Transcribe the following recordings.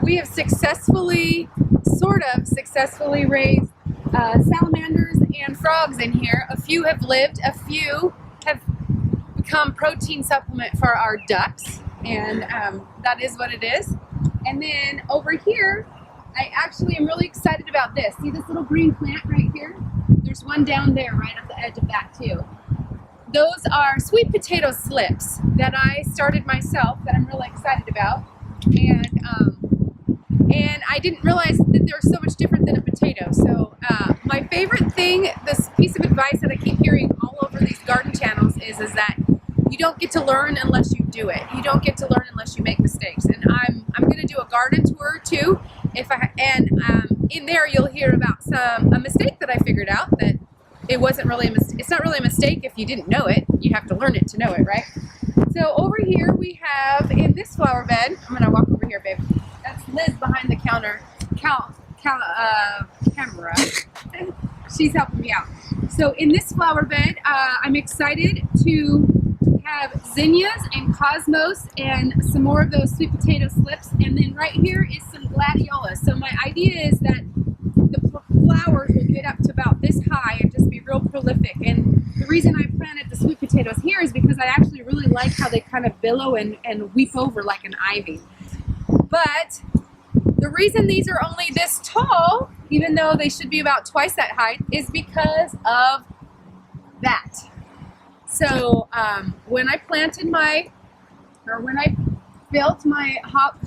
We have sort of successfully raised salamanders and frogs in here. A few have lived, a few have become protein supplement for our ducks, and that is what it is. And then over here, I actually am really excited about this. See this little green plant right here? There's one down there right at the edge of that too. Those are sweet potato slips that I started myself that I'm really excited about. And I didn't realize that they were so much different than a potato. So my favorite thing, this piece of advice that I keep hearing all over these garden channels is that you don't get to learn unless you do it. You don't get to learn unless you make mistakes. And I'm going to do a garden tour too. In there you'll hear about a mistake that I figured out that it wasn't really a mistake. It's not really a mistake if you didn't know it. You have to learn it to know it, right? So over here we have, in this flower bed, I'm going to walk over here, babe. That's Liz behind the camera. She's helping me out. So in this flower bed, I'm excited to have zinnias and cosmos and some more of those sweet potato slips. And then right here is some gladiolas. So my idea is that the flowers will get up to about this high and just be real prolific. And the reason I planted the sweet potatoes here is because I actually really like how they kind of billow and weep over like an ivy. But the reason these are only this tall, even though they should be about twice that height, is because of that. So when I built my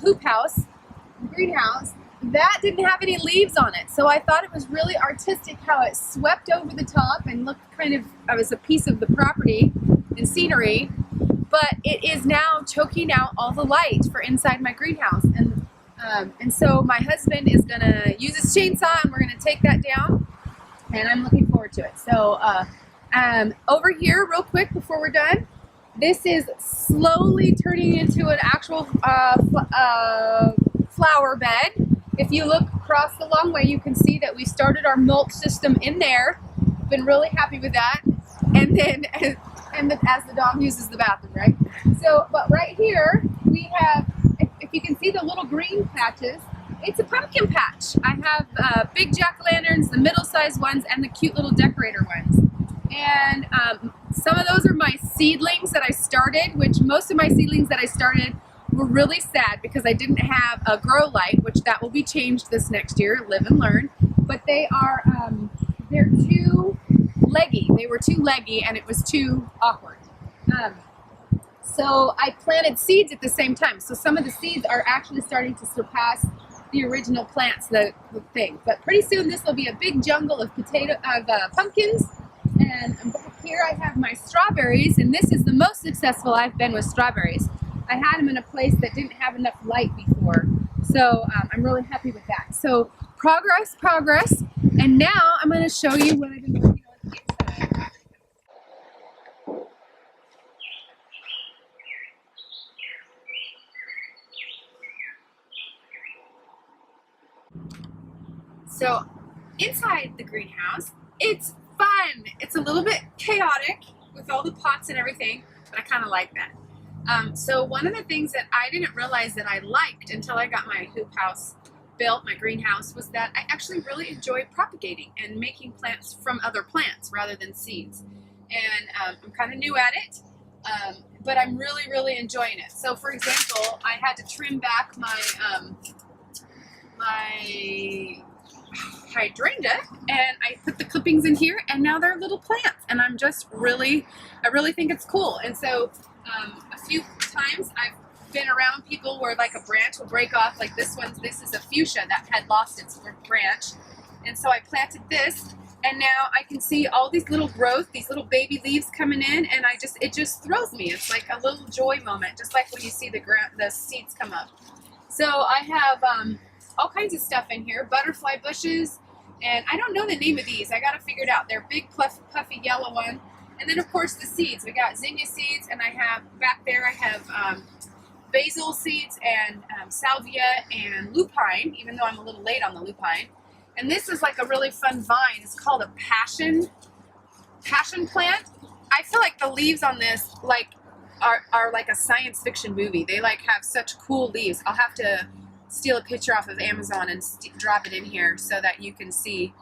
hoop house, greenhouse, that didn't have any leaves on it. So I thought it was really artistic how it swept over the top and looked kind of as a piece of the property and scenery. But it is now choking out all the light for inside my greenhouse. And so my husband is gonna use his chainsaw and we're gonna take that down, and I'm looking forward to it. So over here, real quick before we're done, this is slowly turning into an actual flower bed. If you look across the long way, you can see that we started our mulch system in there. Been really happy with that. And then, as the dog uses the bathroom, right? So, but right here, we have, if you can see the little green patches, it's a pumpkin patch. I have big jack-o'-lanterns, the middle-sized ones, and the cute little decorator ones. And some of those are my seedlings that I started, which most of my seedlings that I started were really sad because I didn't have a grow light, which that will be changed this next year, live and learn. But they are, they're too leggy. They were too leggy and it was too awkward. So I planted seeds at the same time. So some of the seeds are actually starting to surpass the original plants, the thing. But pretty soon this will be a big jungle of pumpkins. And back here I have my strawberries, and this is the most successful I've been with strawberries. I had them in a place that didn't have enough light before. So I'm really happy with that. So progress. And now I'm going to show you what I've been working on inside. So inside the greenhouse, it's fun. It's a little bit chaotic with all the pots and everything, but I kind of like that. So one of the things that I didn't realize that I liked until I got my hoop house built, my greenhouse, was that I actually really enjoy propagating and making plants from other plants rather than seeds. And I'm kind of new at it, but I'm really enjoying it. So for example, I had to trim back my my hydrangea, and I put the clippings in here, and now they're little plants, and I really think it's cool. And so a few times I've been around people where like a branch will break off, like this is a fuchsia that had lost its branch, and so I planted this, and now I can see all these little growth, these little baby leaves coming in, and it just thrills me. It's like a little joy moment, just like when you see the seeds come up. So I have all kinds of stuff in here, butterfly bushes, and I don't know the name of these. I got to figure it out. They're big, puffy yellow one. And then, of course, the seeds. We got zinnia seeds, and I have, back there, I have basil seeds and salvia and lupine, even though I'm a little late on the lupine. And this is like a really fun vine. It's called a passion plant. I feel like the leaves on this are like a science fiction movie. They like have such cool leaves. I'll have to steal a picture off of Amazon and drop it in here so that you can see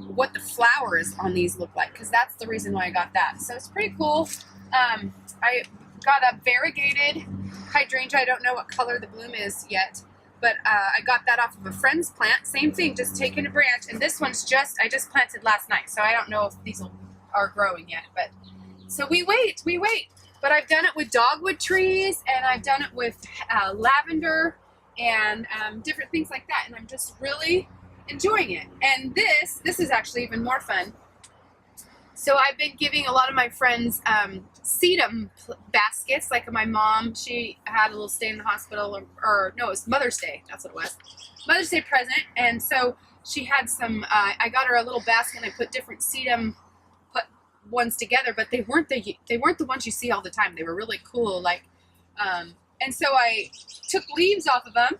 what the flowers on these look like, because that's the reason why I got that. So it's pretty cool. I got a variegated hydrangea. I don't know what color the bloom is yet, but I got that off of a friend's plant. Same thing, just taking a branch. And this one's I just planted last night, so I don't know if these are growing yet. But so we wait. But I've done it with dogwood trees, and I've done it with lavender and different things like that. And I'm just really enjoying it. And this is actually even more fun. So I've been giving a lot of my friends sedum baskets. Like my mom, she had a little stay in the hospital, or no, it was Mother's Day. That's what it was. Mother's Day present. And so she had some, I got her a little basket, and I put different sedum ones together, but they weren't the ones you see all the time. They were really cool. Like, and so I took leaves off of them,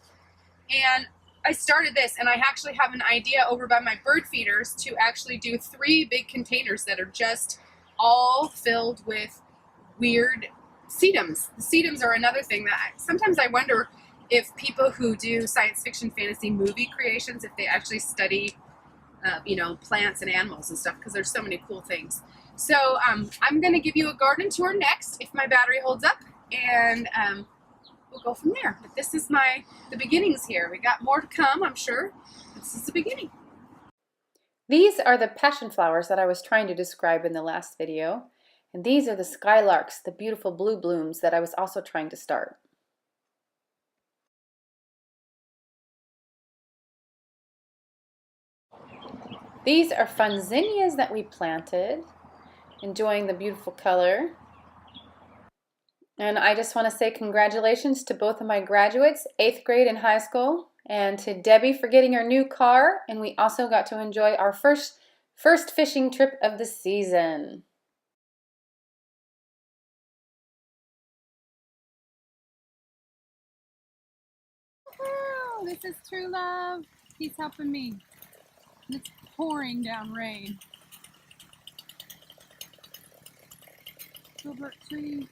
and I started this, and I actually have an idea over by my bird feeders to actually do 3 big containers that are just all filled with weird sedums. The sedums are another thing that sometimes I wonder if people who do science fiction, fantasy movie creations, if they actually study, you know, plants and animals and stuff, because there's so many cool things. So I'm going to give you a garden tour next, if my battery holds up, and we'll go from there. But this is the beginnings here. We got more to come, I'm sure. This is the beginning. These are the passion flowers that I was trying to describe in the last video. And these are the skylarks, the beautiful blue blooms that I was also trying to start. These are fun zinnias that we planted. Enjoying the beautiful color. And I just want to say congratulations to both of my graduates, 8th grade and high school, and to Debbie for getting her new car. And we also got to enjoy our first fishing trip of the season. Oh, this is true love. He's helping me. It's pouring down rain. Filbert tree.